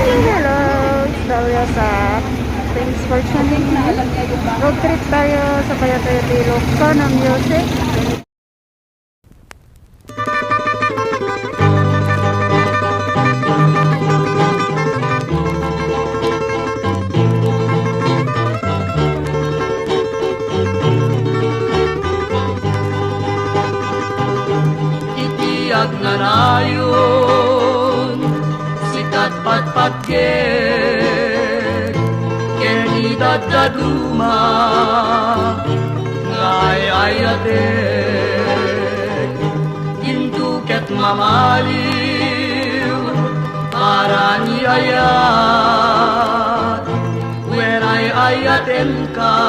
Hello, it's Dalia sa thanks for tuning in. Road trip tayo sa Payatay Lukso ng music. Itiyak na nayon sikat patpatket keni dadaduma ngay ayatek induket mamaliw para ni ayat when ay ayaten ka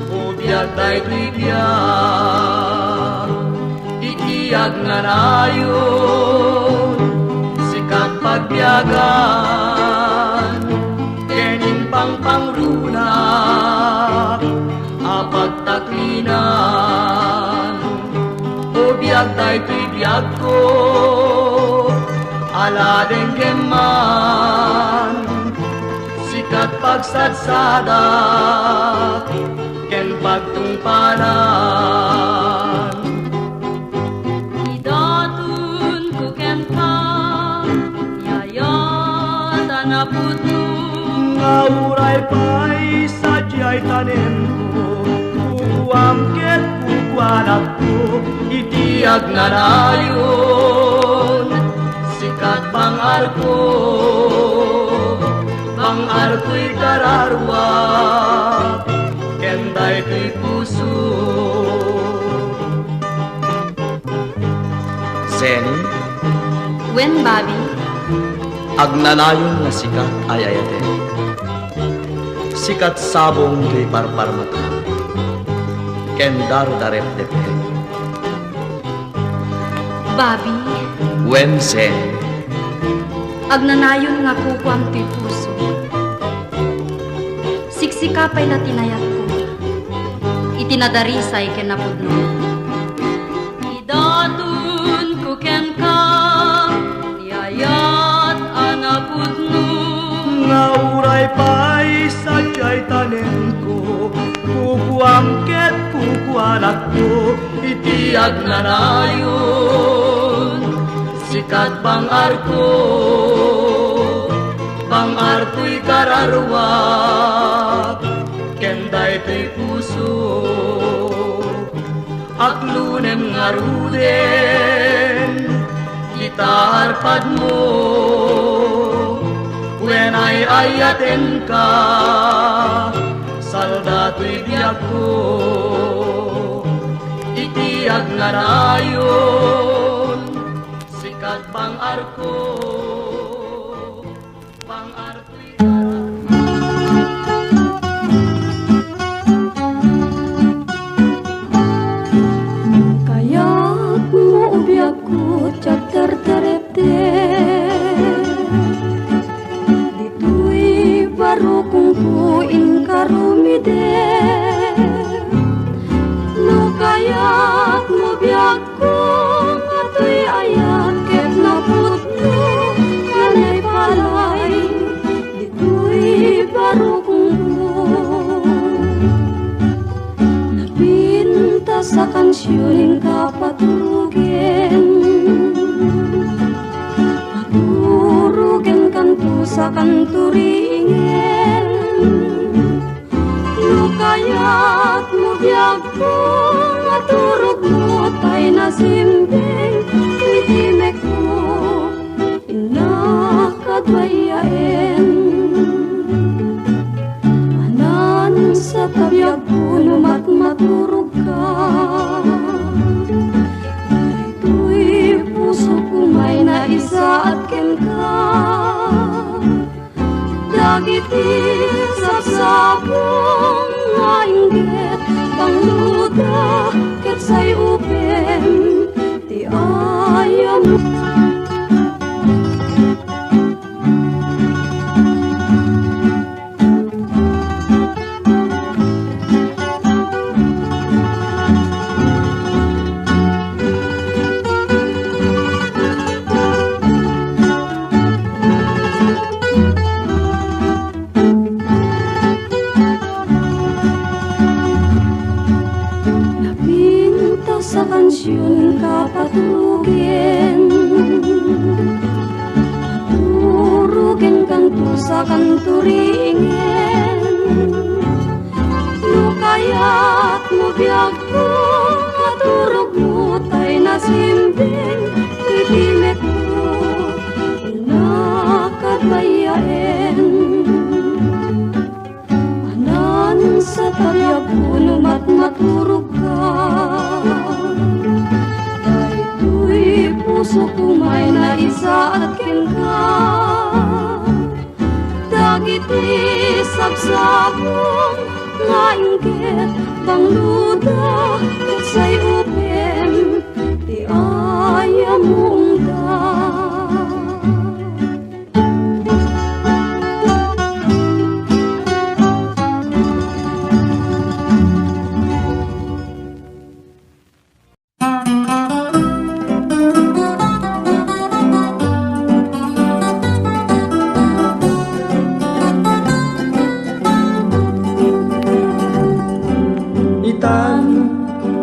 ubiag tay tuibiyag itiyak nga nayon sikat pagbiyagan kening pangpangruna apagtaklinan o biyag tay tuy biyag ko aladeng keman sikat pagsadsada ken pagtungpanan idatun ko ken ka yayatan na puto ngauray pa'y sadyay tanem ko kukuamket kukuanak ko itiyak na nayon sikat bangar ko'y kararwa kenday ko'y puso Zen, Wen Bobby, agnanayon nga sikat ay ayate. Sikat sabong tuy parparmata. Ken daru darep depe. Bobby, Wen Zen, agnanayon nga kukwam ti puso. Siksikapay na tinayat ko, itinadarisay ken napudno. Idatun ko ken ka, yayat anapudno. ngauray pa'y sadyay tanem ko kukuamket kukuanak ko itiyak na nayon sikat bangar ko'y kararwa kenday to'y puso aklunem nga ruden itarpad mo when ay ayaten ka salda to'y biyag ko itiyak nga nayon sikat bangar ko bangar to'y Kaya't mo ubiag ko tiyag tartarete Dito'y baro kong puin karumide No kaya't mo biag ko Mato'y ayat ket naputno Kanay palay Dito'y baro kong Napinta sa kansyoning kapaturugin Maturugen kanto sa kanturingen No kaya't mo biyag ko Maturog mo tay nasimbing Itimek mo Inakadwayain Anan sa tabiyag puno maturog ka Dito'y puso ko may naisa at ken ka Dagiti sapsapong nga inggit Pangluda ket say upem Ti ayam kan turingen. No kaya't mo biyag ko, katurog mo tay nasimbing, titimek ko, nakatayain. Anan sa taryag ko, numat maturog ka, dahil puso ko may naisaakin ka. Dagiti sabsabong nga inggit bang luda ket say upem ti ayamong da.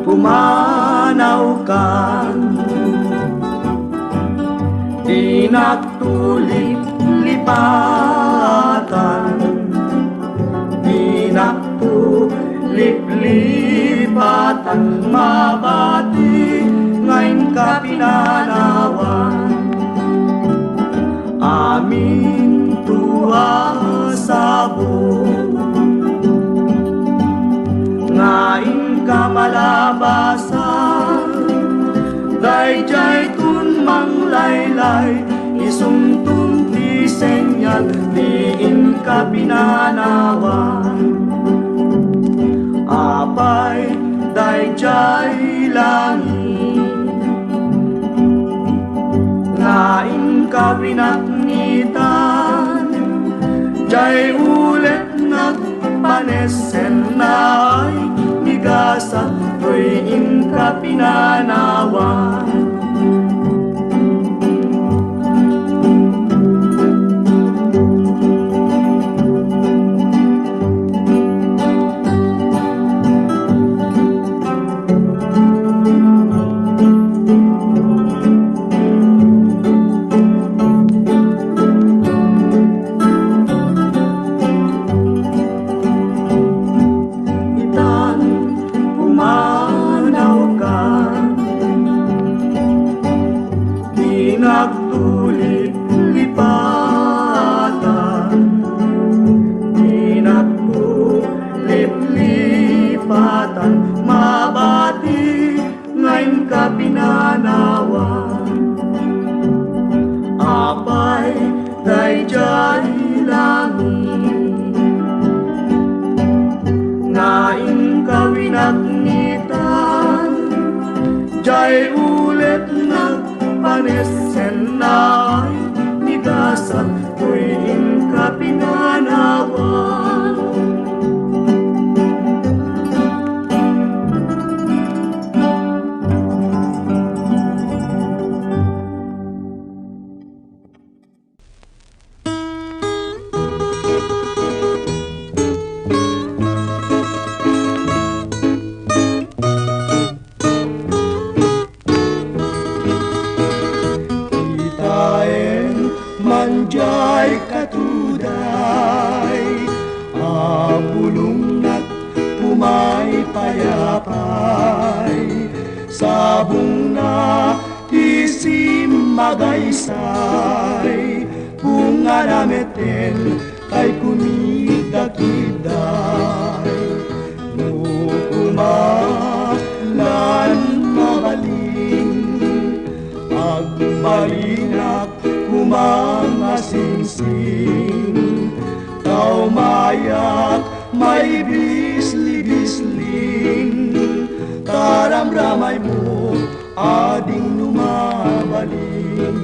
Pumanaw kan di nagtulip lipatan, di nagtulip lipatan, mabati ngayon ka pinanawan. Amin tuwa sabong ngayon ka malabasan, dayjay tun manglaylay, isungtong ti senyal, diin ka pinanawan. Apay dayjay langit, ngayon ka pinaknitan, jay ulit nagpanesen na ay migasa, tuwing ka pinanawan. Nagtulip lipatan, di nagtulip lipatan, mabati ngayon ka pinanawan. Apay dayjay langit, ngayon ka winagnitan, jay ulit panesen na ay nigasat, tuwing ka pinanawan. Manjay katuday, apulong at pumay payapay, sabong na isim magaysay, bunga nameten kay kumidakiday. Nukumalan mabaling, agmalinak kumangasingsing, tao mayak may bisli-bisling, taramramay mo ading lumabaling.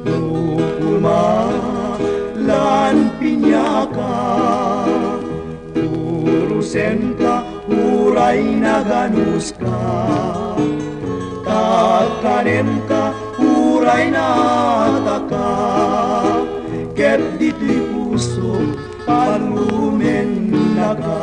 Nukumalan pinyaka, urusen ka, uray na ganus ka, takanem ka, uray na taka, ket dito'y puso palumen na ka.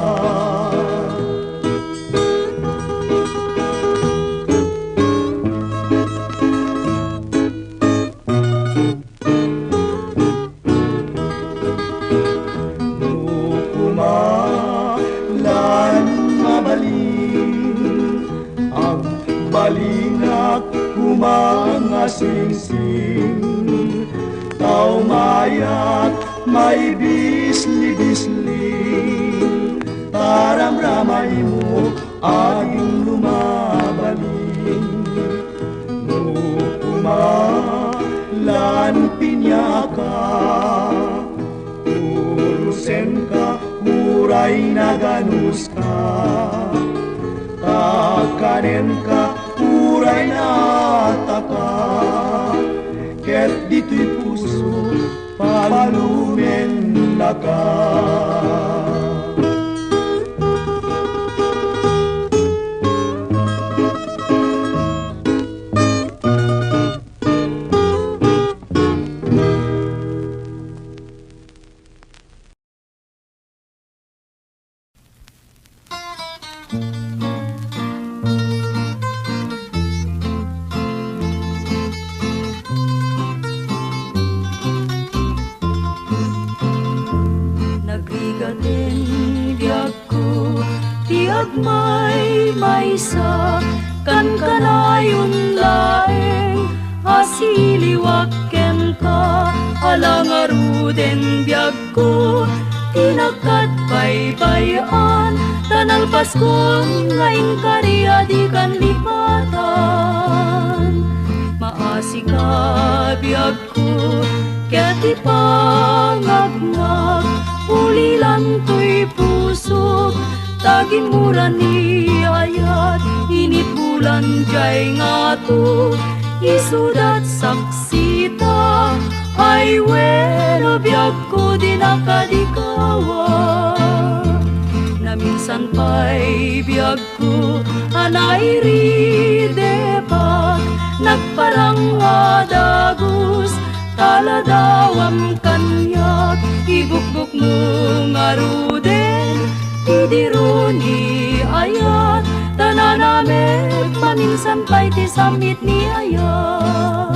may bisli-bisli, paramramay mo aking lumabaling. Nukumalan pinyaka, urusen ka, huray na ganus ka. Takanen ka, huray na taka, ket dito'y puso palumen na ka. Nagrigatin biyag ko, tiyag may sa kan kanayon laeng, asiliwakken ka, alangaruden biyag ko, tinagkat baybayan, tanalpas ko ngayon kariya di kan lipatan. Maasi ka biyag ko, kaya di pangagmag, ulilan to'y pusok, tagin mura ni ayat, init bulan jay nga to, isudat saksita, ay weno biyag ko di nakadikawa. Na minsan pa'y biyag ko, anay ridepag, nagparang adagus, taladawam kanyak, ibukbuk mo nga ruden, idiruni ayat, tananamek, maminsan pa'y tisamit ni ayat.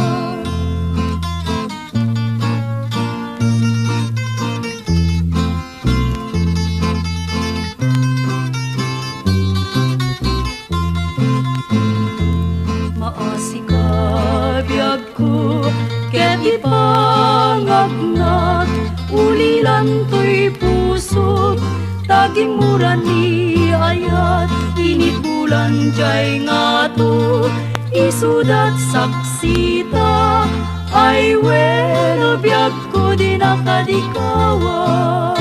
Maasi ka biyag ko, ket ipangagnat, ulilan to'y pusok, taging mura ni ayat, init bulan jay nga to, isudat saksita, ay weno biyag ko di nakadikawa.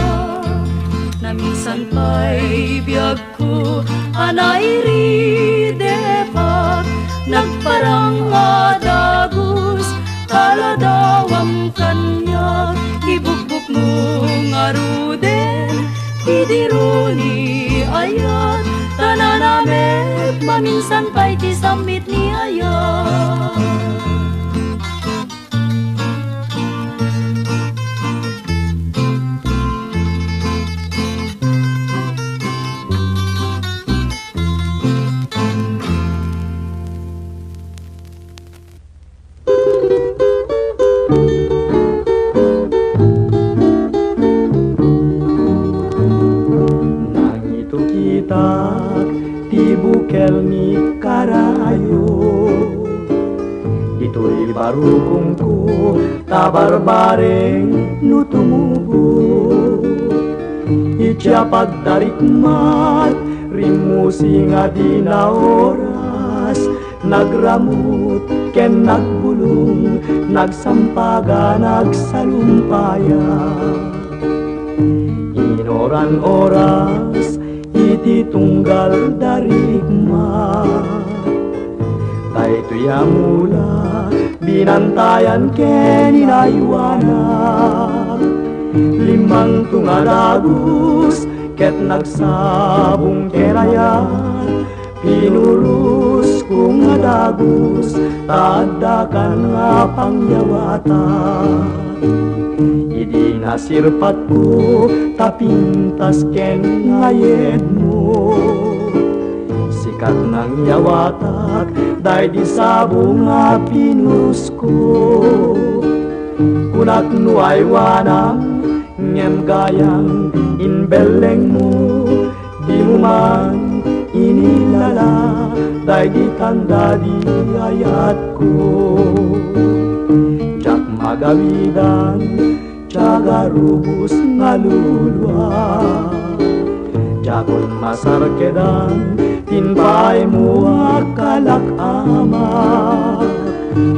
Na minsan pa'y biyag ko, anay ridepag, nagparang adagus, taladawam kanyak, ibukbuk mo nga ruden, idiruni ayat, tananamek, maminsan pa'y tisamit ni ayat. Tibukel ni karayo, ito'y barukong ko, tabarbareng nutumubo. Itya pagdarikmat, rimusi nga di na oras, nagramut, ken nagbulong, nagsampaga, nagsalumpaya. Inoran oras, iti tunggal darigma, daytoy amula binantayan ken inaywana. Limang tungalagus ket nagsabong kenayan, pinurus kung adagus tadakan nga pangyawatan. Idi nasirpat ko tapintas ken ngayed mo, sikat ng yawatak day di sabong nga pinus ko. Kunak nuay wanang ngem gayang inbeleng mo, di mo man inilala day di tanda di ayat ko. Jak magawidan tiyaga rubus ngalulwa. Jakon masarkedan tinpay mo akalak ama.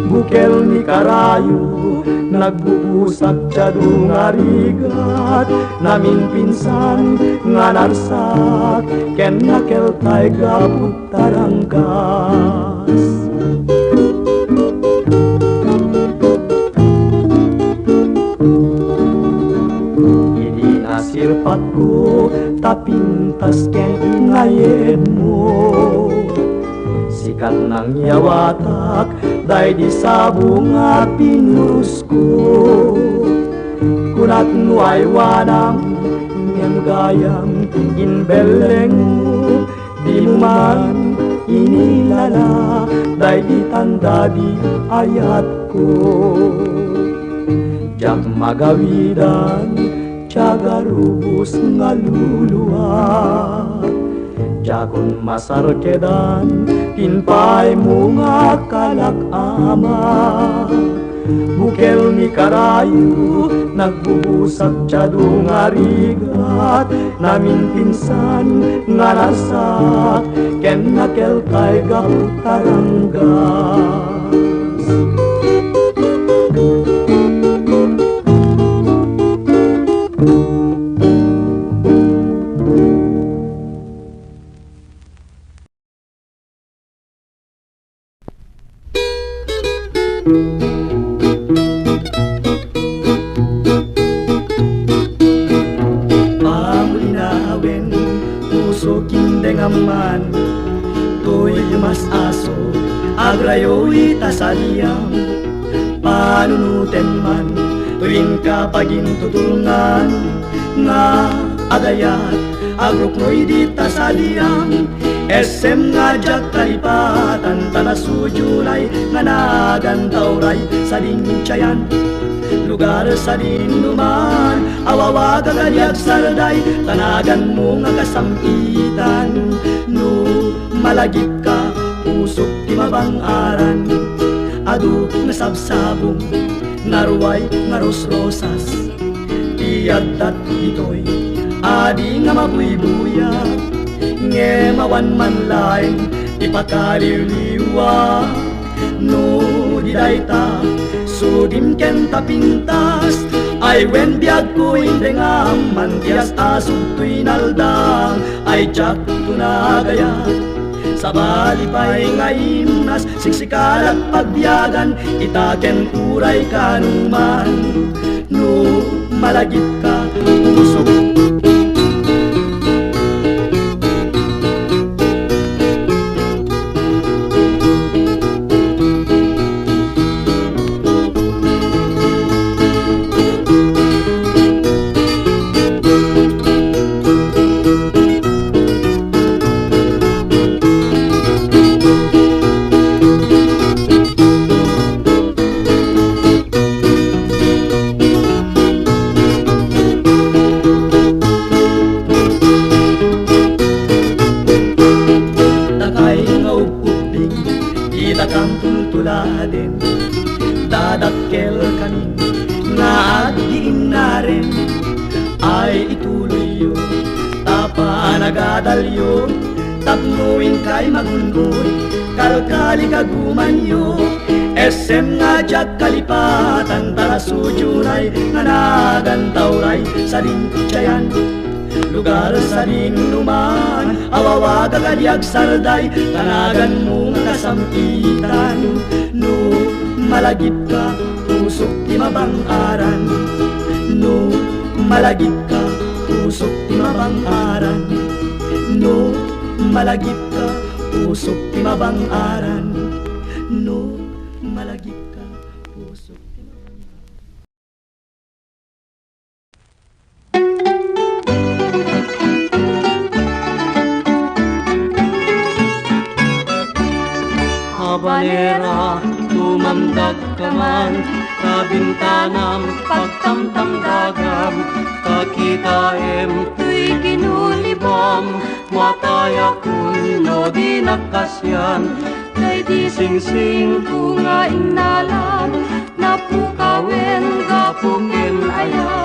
Bukel ni karayo nagbubusak tiyadong arigat. Namin pinsan nga narsak ken nakeltay gaput tarangkas. Sirpat ko tapintas ken ngayen mo. Sikat ng yawatak day di sabong nga pinurus ko. Kunat mo ay wanang ngem gayang inbeleng mo. Di mo man inilala day di tanda di ayat ko. Jak magawidan tiyaga rubus ngaluluwa. Jakon masarkedan tinpay mo nga kalak ama. Bukel ni karayo nagbubusak tiyadong arigat. Namin pinsan nga narsak ken nakeltay gaput taranggas. Pamulinawin, puso kindengaman, to'y mas aso, agrayo itasaliam. Panunuten man, tuwing kapagin tutulungan, nga agayat, agrok mo'y di tasaliam. SM nga jak kalipatan, tanasujulay, nga nagantauray, sa dinchayan. Lugar sa dinuman, awawa kagaliag sarday, tanagan mo nga kasampitan. No malagip ka, pusok ti mabangaran, adu nga sabsabong, naruway nga rosrosas. Iyadat ito'y adi nga mabuybuya, nge mawan man laing ipakaliw-liwa. No diday ta sudim ken tapintas, ay wen biag ko hindi nga mantias asog to'y naldang, ay jak tunagayat. Sa balipay nga imnas, siksikal at pagbiyagan, itaken uray kanuman. No malagip ka, usok tuladin, dadakkel kami nga agdiin na rin, ay ituloy yun, tapa nagadalyo, tapnuin kay magundoy, kalkali kagumanyo. SM nga jak kalipatan, tarasujunay, nga nagantauray, sa dinchayan. Lugar sa dinuman, awawa kagaliag sarday, tanagan mo nga kasampitan. No malagip ka, pusok ti mabangaran. No malagip ka, pusok ti mabangaran. No malagip ka, pusok ti mabangaran. No malagip ka, pusok ti mabangaran. Habanera, tumamdag ka man, kabintanam, pagtamtam dagam, kakitaem, Tuy kinulibam, mataya kuno di nakasyan, kay di singsing ko nga inalam, napukawen gapungin ayan.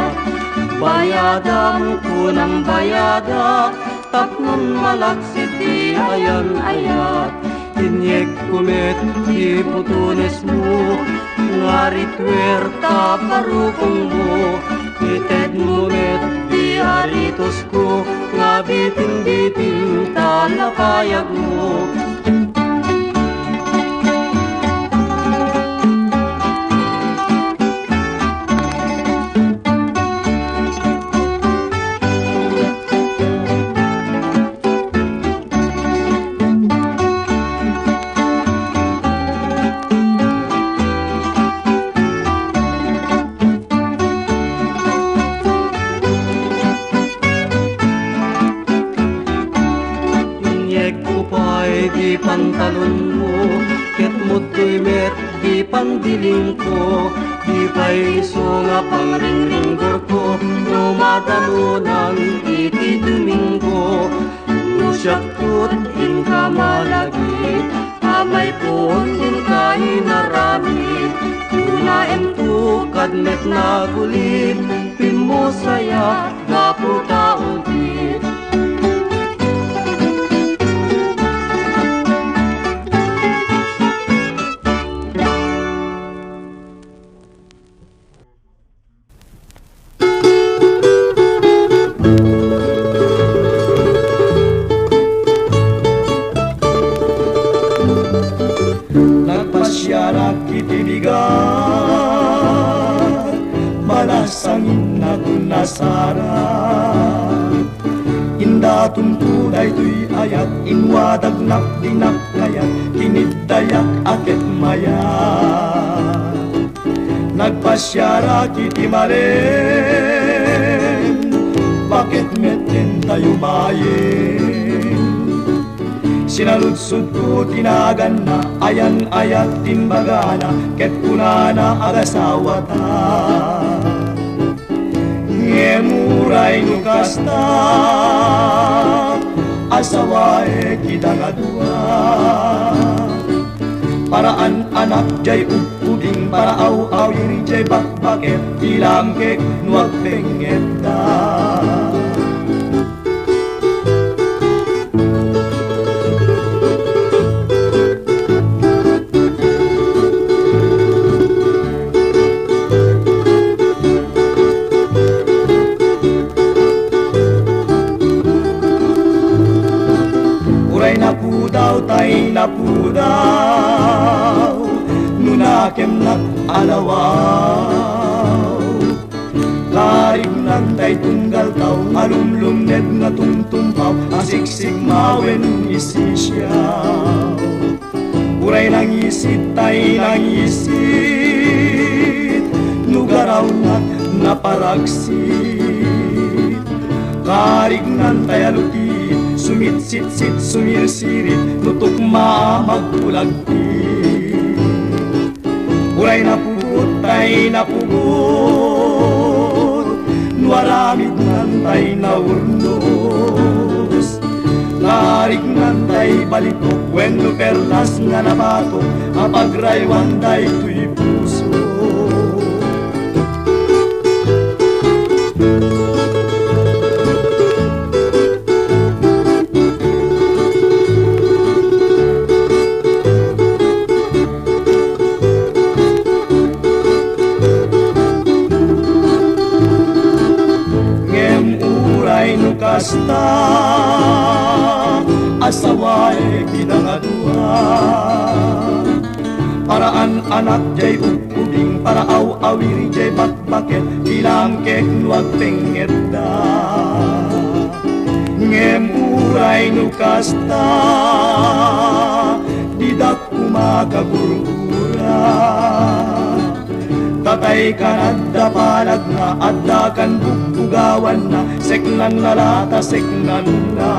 Madam ko ng bayada, tapnon malaksit di ayan-ayat. Inyek kumet di putunes mo, ngarit werta parukong mo. Ited mo met di aritos ko, nga bitin-bitin talapayag mo. Di pantalon mo, ket mo'y met di pandiling ko, di paiso nga pangringringgor ko, no madamo ng iti Domingo. No siyaktot in ka malagit, amay po din ka inaramit, kunaem to kadmet na gulit, pimo saya gapu kauntit. Nagpasyarak itibigan, malasangin na kunasara. Inda tuntunay tuy ayat, inwadag nakdinak kayat, kinidayak akit maya. Nagpasyarak itimalen, bakit metin tayo mayin? Sinaludsud ko tinagan na, ayan-ayat timbagana, ket kunana agasawa ta. Ngemuray nukasta, asawae kita nga dua. Paraan anak jay upuding, para aw-awiri jay bakbaket, ilang kek nuwag penget da. Tay na po daw, nunakem nag-alawaw. Karig nan tay tunggal tao, alumlum-ned na tungtumpaw, asiksik mawen isisyaw. Uray nang isit, tay nang isit, nugaraw naparagsit. Karig nan tay aluti, sumit-sit-sit, sumir-sirit, nutok magpulagpit. Uray na pugot, tay na pugot, nuaramid nantay na urnos. Ngarik nantay balitok, wenno perlas nga nabatok, apagraywan day tuy puso. Kasta asawae kinangadua, paraan anak jay upuding, para aw-awiri jay bakbaket, ilang kek nuwag penget da. Ngemuray no kasta, didak kumakagurura. Tatay ka nagdapalag na, adda kan bugbugawan na, seknan na lata, seknan na.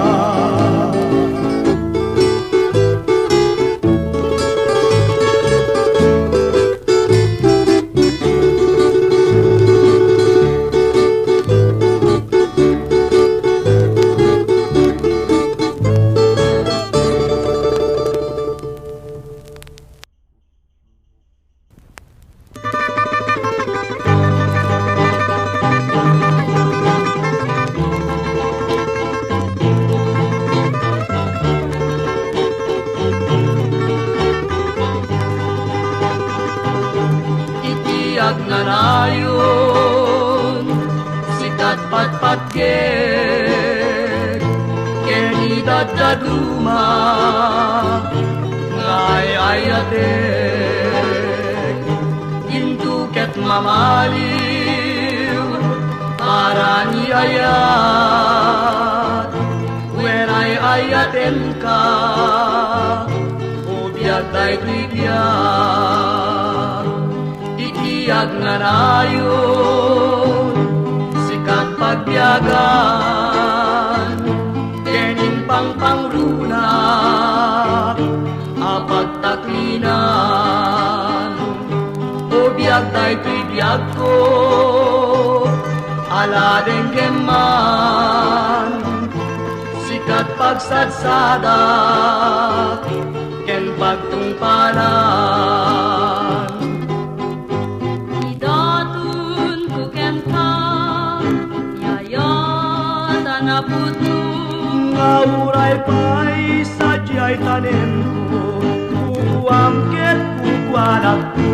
nayon sikat patpatgek keni dadaduma ngay ayatek intuket mamaliw para ni ayat when ay ayaten ka biag day bigyan itiyag na nayon sikat pagbiagan kening pangpangruna apagtaklinan o biag day bigyan ko ala denggeman sikat pagsatsadak ken pagtungpalan Idatun ko ken ka yayatan na puno Ngauray pa'y sadya'y tanim ko Kukuangket kukwanak ko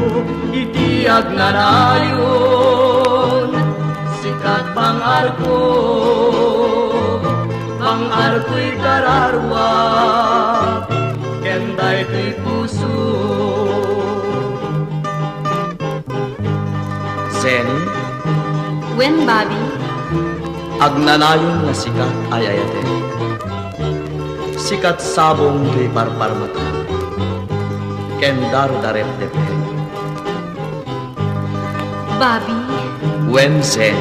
itiyag na nayon sikat pangarko pangarko'y kararwa kenday to'y puso Sen, Wen Bobby agnanayon nga sikat ay ayate. Sikat sabong to'y parpar mata. Ken darudarep depe. Bobby Wen sen,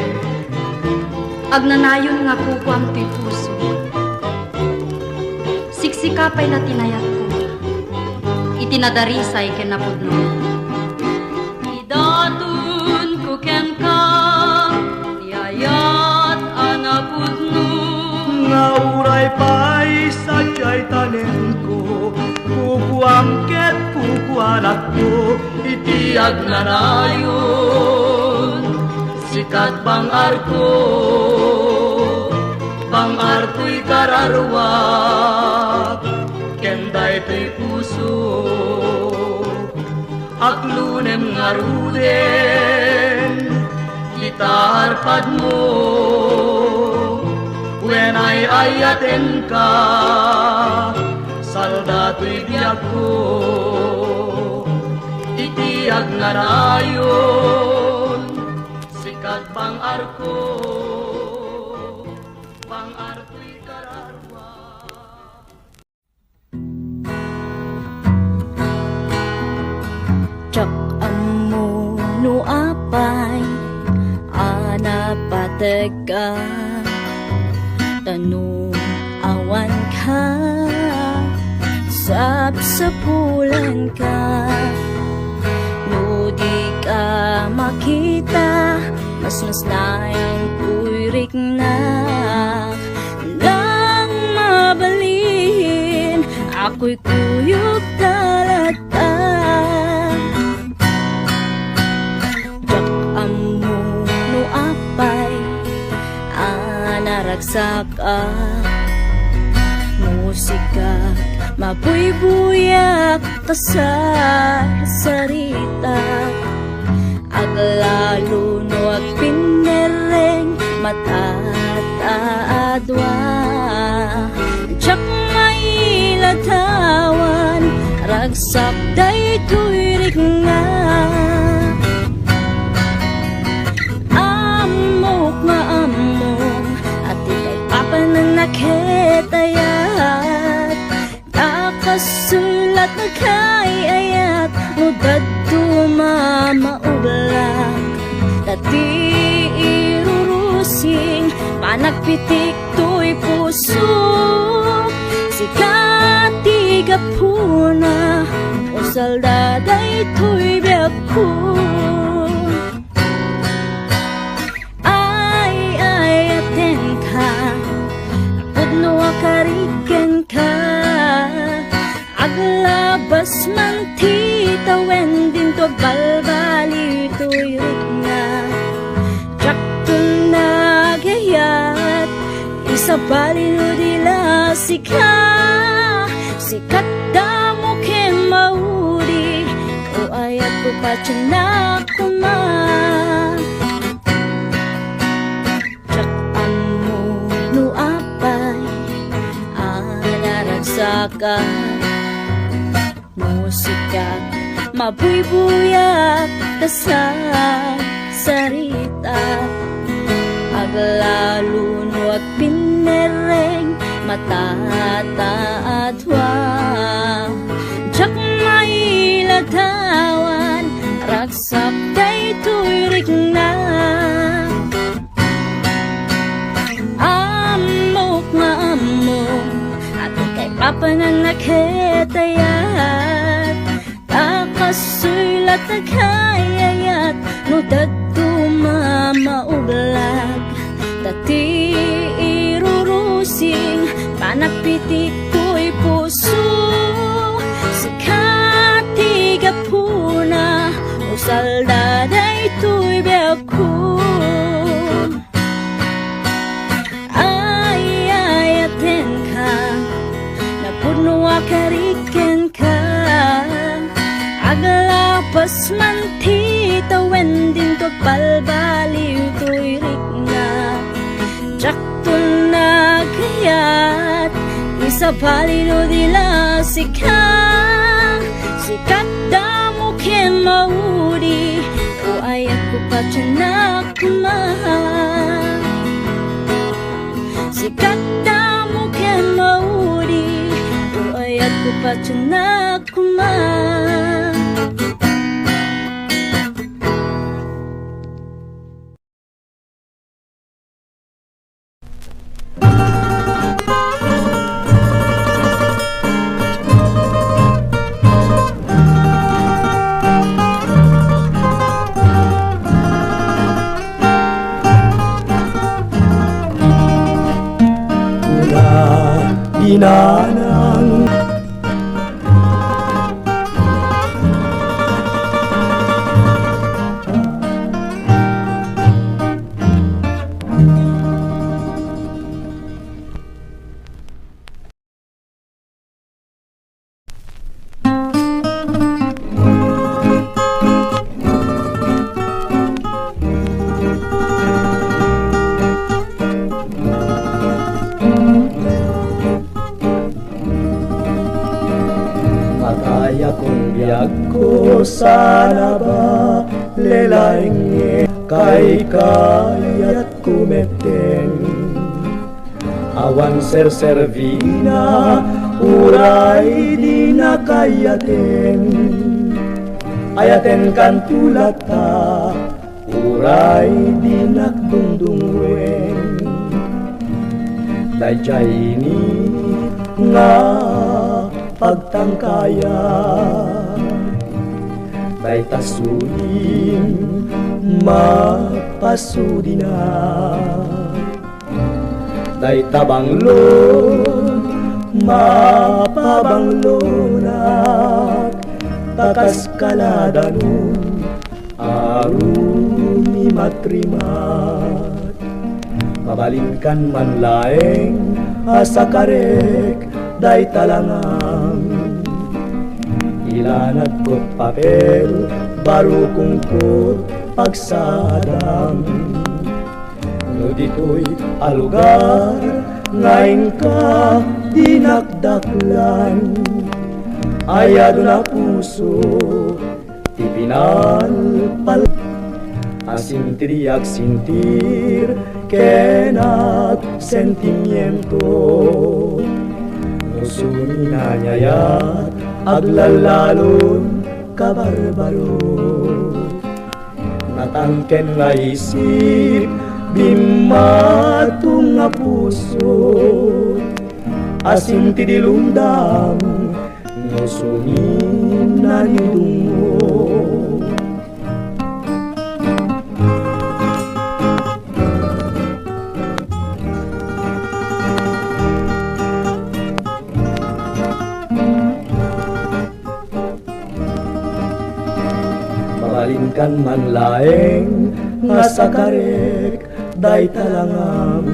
agnanayon nga kukwam ti puso siksikapay na tinayat ko itinadarisay ken napudno idatun ko ken ka yayat anapudno Ngauray pa'y sadya'y tanim ko Kukuangket kukwanak ko itiyag na nayon sikat pangarko pangarko'y kararwa kenday to'y puso aklunem nga ruden kita harpad mo when ay ayaten ka salda to'y biyak ko itiyag nga nayon sikat pangarko pangarko'y kararwa Tsak amo no apay anapatag ka tanong awan ka sapsapulan ka no di ka makita mas naing tuirik na lang mabalin ako'y kuyog talata jak amo no apay anaragsak musika mabuybuyak kasar sarita aglalo no agpinereng matataadwa jak mailatawan ragsak day tuirik nga amok maamong at ikay papananaketayat takasulat na kay ayat mudad tumamaublak dati irurusing panagpitik to'y puso sikati gapuna o saldaday to'y biyak ko ay aten ka pudno akariken ka aglabas man tita wendin to balbali to'y ritna jak tunagayat isa balino dila sikat damo ken maudi o ayat ko pa tiyanak ko man ka. Musikat, mabuybuyak ka sa sarita. Aglalunwag pinereng matataatwa. Jak mailagtawan, raksak kay tuirik na. Amok nga amok, at kay papanan naketayat. Takasulat na kayayat, no daduma maublag. Tati irurusing, panapitik ko'y puso. Sikatiga puna, usaldaday to'y biyaku. Ayayaten ka, napunwa kariken ka. Aglapas man titawen din to balbaliw to'y rikna. Jaktun na kayat, isa palino dila sikat. Sikat damo ken maudi, o ayat ko pa tiyanak kumahal. Sikat damo ken maudi, o ayat ko pa tiyanak kumahal. Inanang Mataya kung biyak ko sana ba lelaing kay kayat kumeteng. Awan serservina uray di na kayaten. Ayaten kan tulata uray di nakdungdungwen. Dayjay ini nga pagtangkaya, day tasuin mapasudina, day tabanglon mapabanglonak, takas kaladanun arumi matrimat. Mabalingkan man laeng asakarek day talangang. Ilanat ko't papel baru kungkot pagsadang. No dito'y alugar ngayon ka dinakdaklan. Ayado na puso ipinalpal. Asintiriak sintir kenak sentimiento. Suminanyayat aglalalon kabarbaro. Natangken nga isip bimatung nga puso. Asin ti dilundam no suminanyudungo. Mabalingkan man laeng nga sakarek day talangam.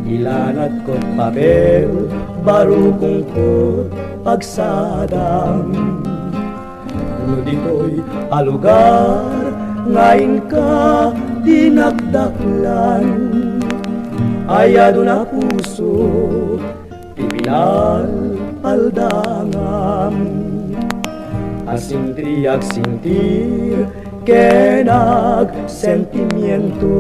Ilanat ko't papel baru kungkot pagsadam. No dito'y alugar ngayon ka dinakdaklan. Ayado na puso pinalpaldangam Asintri sentir kenag sentimiento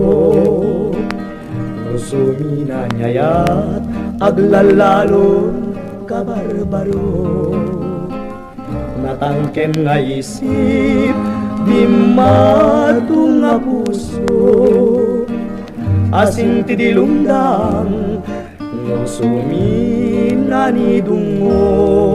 Nusumina nyayat aglalalon kabarbaro Natangken nga isip di matung nga puso Asin ti dilundang no sumina ni dungo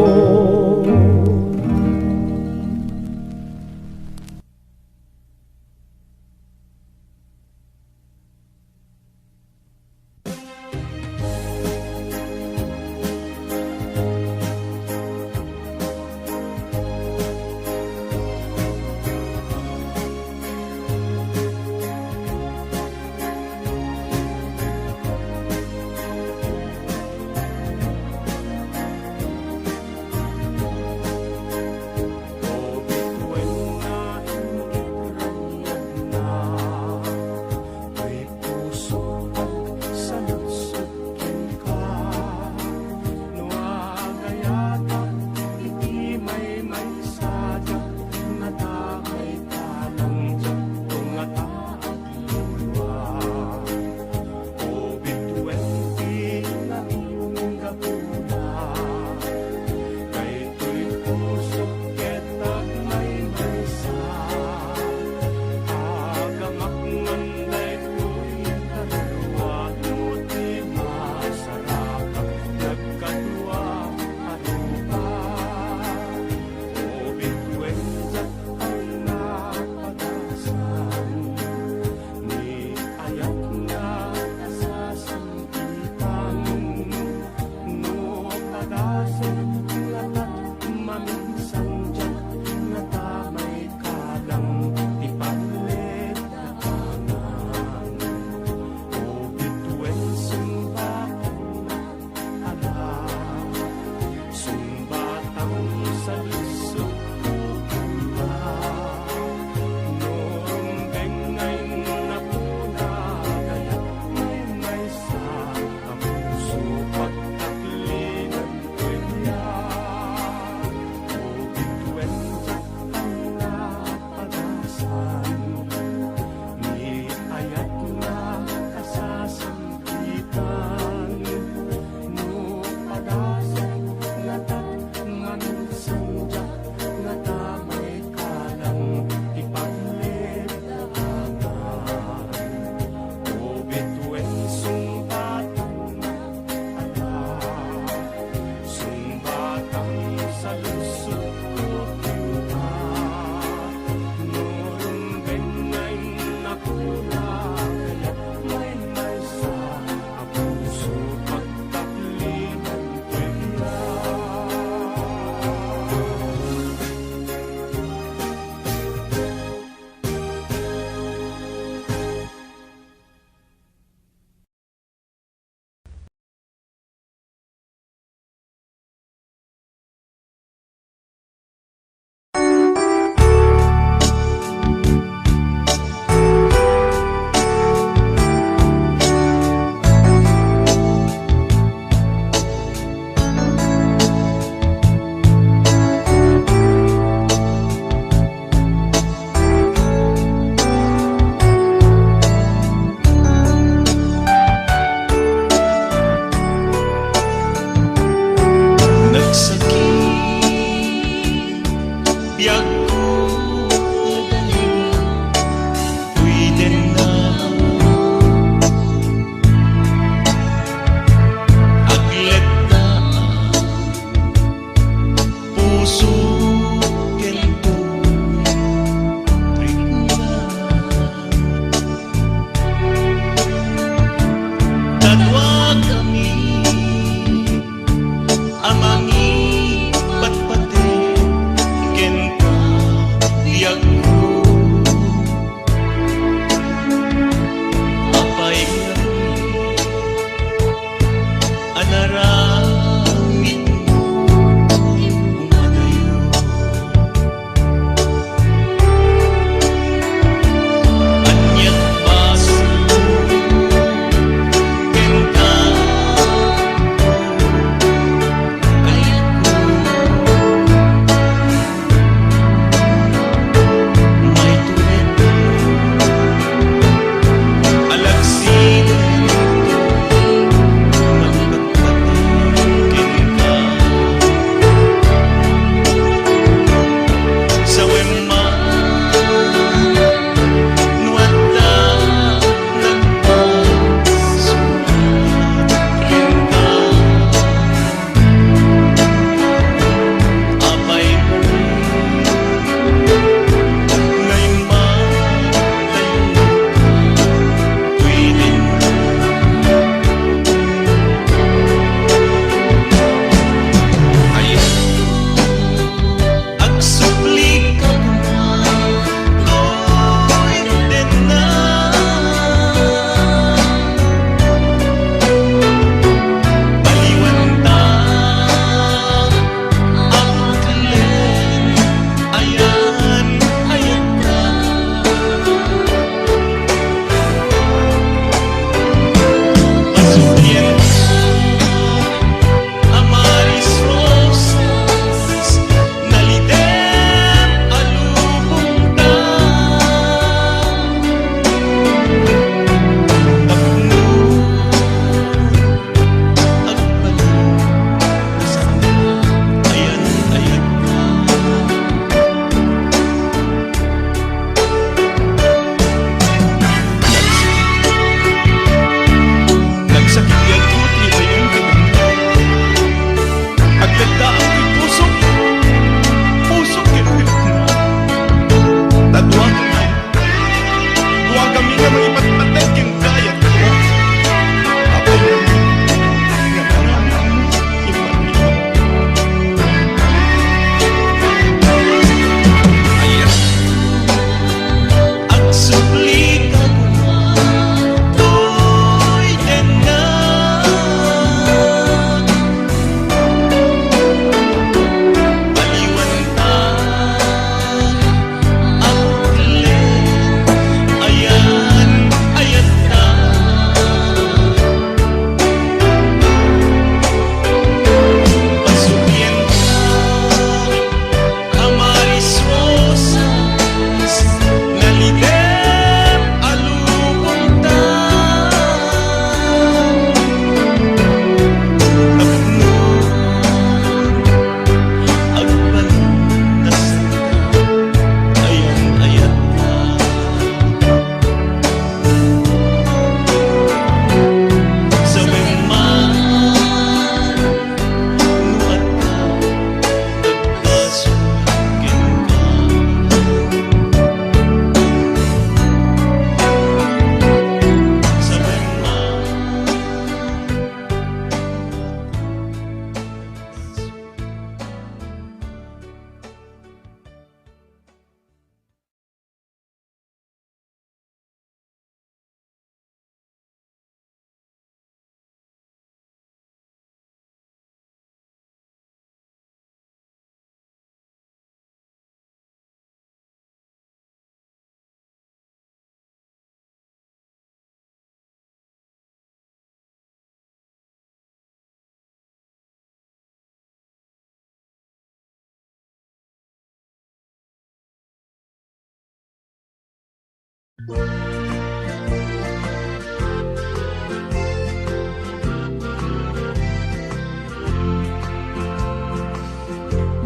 Di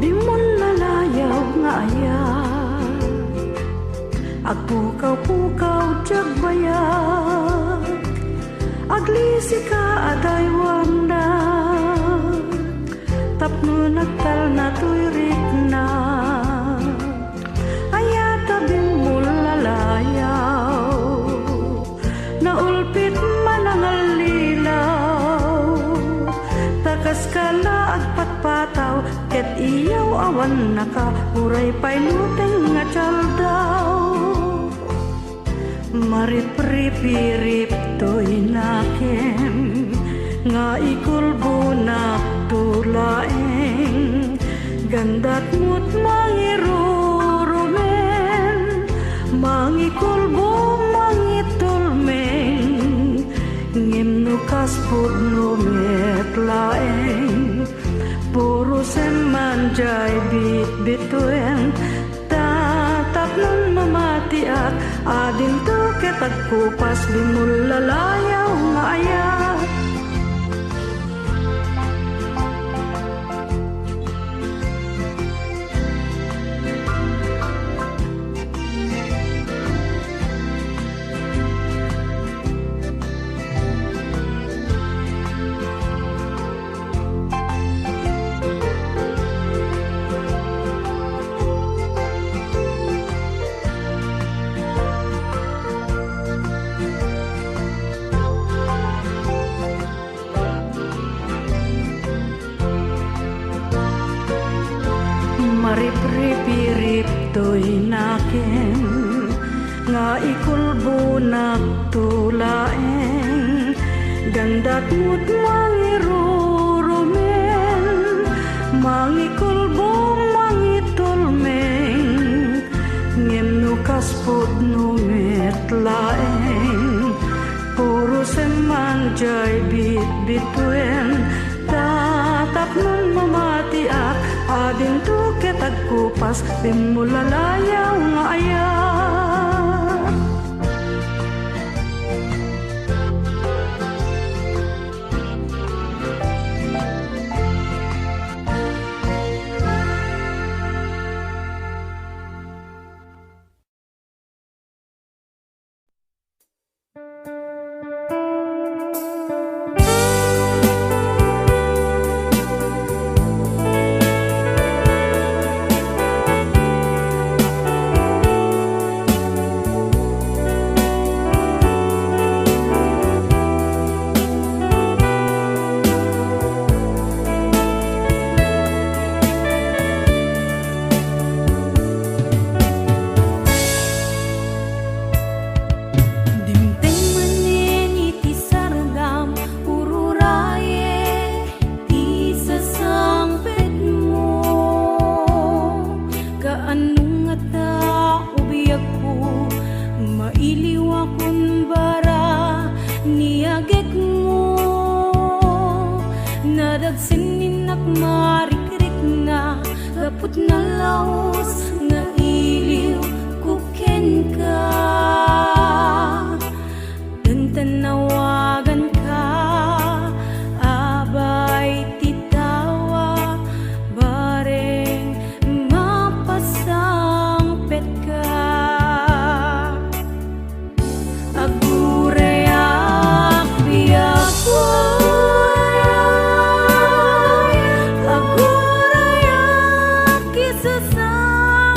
mo lalayaw nga ayat, agpukaw-pukaw jagbayat, aglisi ka aday wanda, tapno nagtal na tuyrik na, ayata di mo lalayaw, naulpit manangalilaw, takas kala agpatpataw, ket iyaw awan naka, uray pa'y luteng nga tsaldaw. Marip-rip-rip to'y nakem, nga ikulbo na tulaeng, gandat mo't mangirurumen, mangikulbo mangitulmeng, ngimnukas pudno metlaeng, puro semanjay bit-bitueng, tatap nun mamatiak, ading to ketagkupas di mo lalayaw nga ayat. Marip-rip-rip to'y nakem, nga ikulbo nagtulaeng, gandat mo't mangirurumen, mangikulbo mangitulmeng, ngimnukas pudno metlaeng, puro semanjay bit-bituen, tatap nun mamatiak, ading to ketagkupas, di mo lalayaw nga ayat. Susah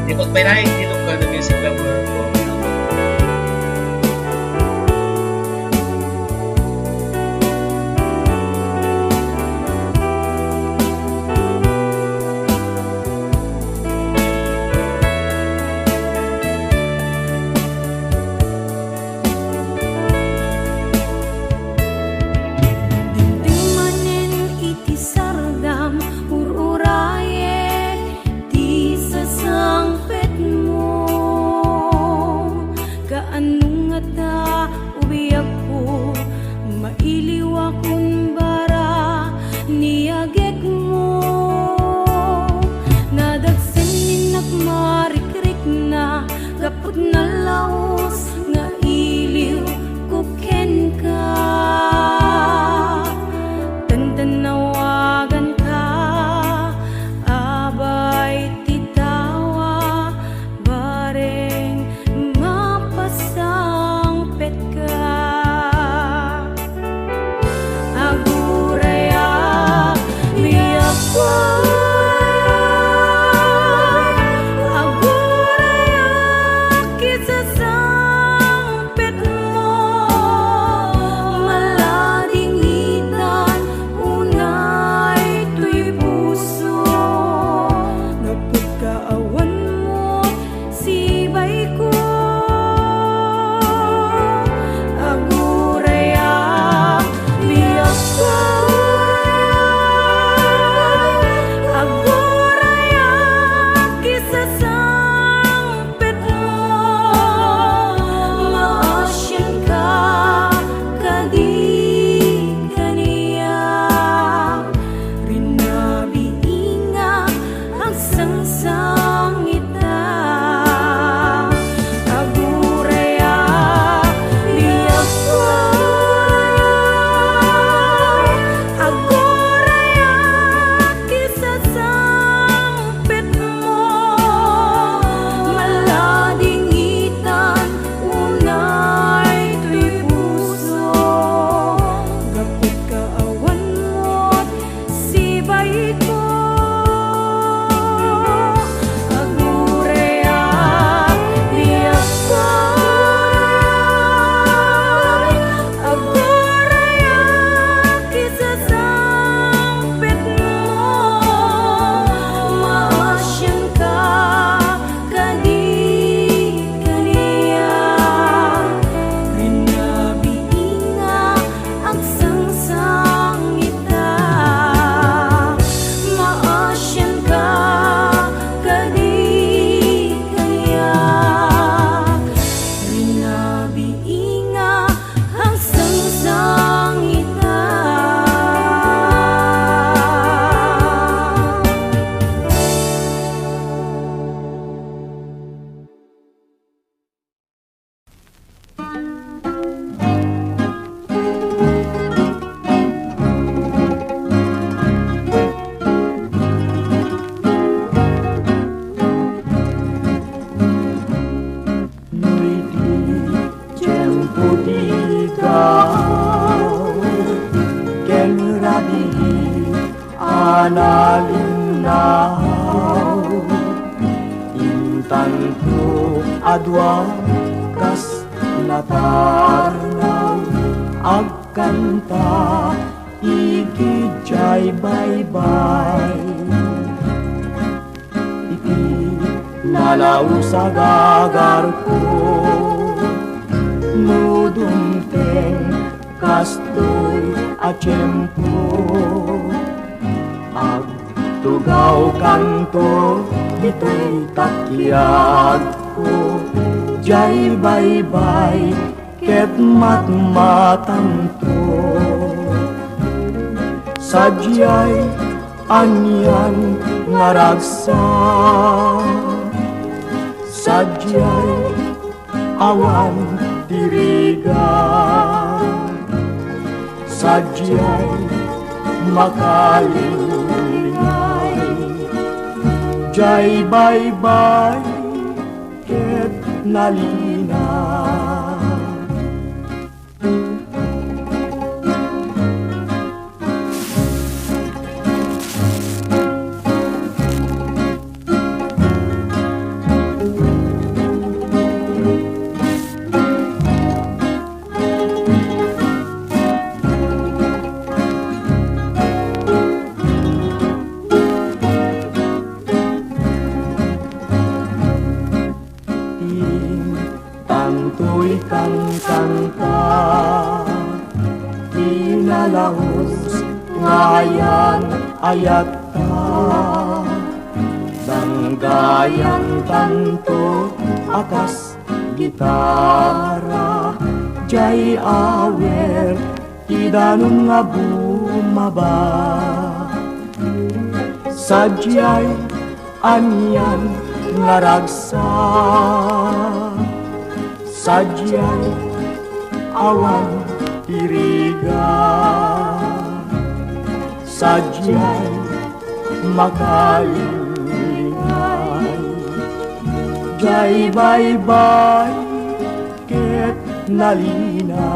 Di pagpainahin dito ka na music lover ko. Manen iti sardam ururayek di sasangpet mo kaanong ata ubiyak ko mailiw akong bara niyagek mo nadagsin nagmarikrik na kaput na laos nga iliw kuken ka tandanawagan ka abay titawa bareng mapasangpet ka aguraya biyak ko aguraya kisa sangpet mo malading itan unay tuy puso naput kaawan mo sibay ko aguraya biyak ko aguraya kisa sangpet mo maasyan ka kadi kaniya rinabiinga ang sangsangita aguraya biyak ko aguraya kisa sangpet mo malading itan unay tuy puso gapit kaawan mo't sibay ko aguraya biyak ko aguraya kisa sangpet mo maasyan ka kadi kaniya rinabiinga ang sangsangita maasyan ka kadi kaniya rinabiinga ang sangsangita Nu'y di tiyempo di ikaw ken rabi analinaw intan ko adwa kas natarnaw agkanta ikijay bye-bye iti nalaw sa gagar ko nudunteng kastoy a tiyempo agtugaw kanto dito'y takyag ko jay bye-bye ket matmatanto sadyay anyan ngaragsa sadyay awan dirigan sadyay makalingay jay bye-bye ket nalina kanto'y kantanta, inalahos ngayan ayat ta, danggayan tanto akas gitara, jay awer idanong nga bumaba, sadyay anyan nga ragsa, sadyay awan iriga, sadyay makalingay, jay bye-bye ket nalina.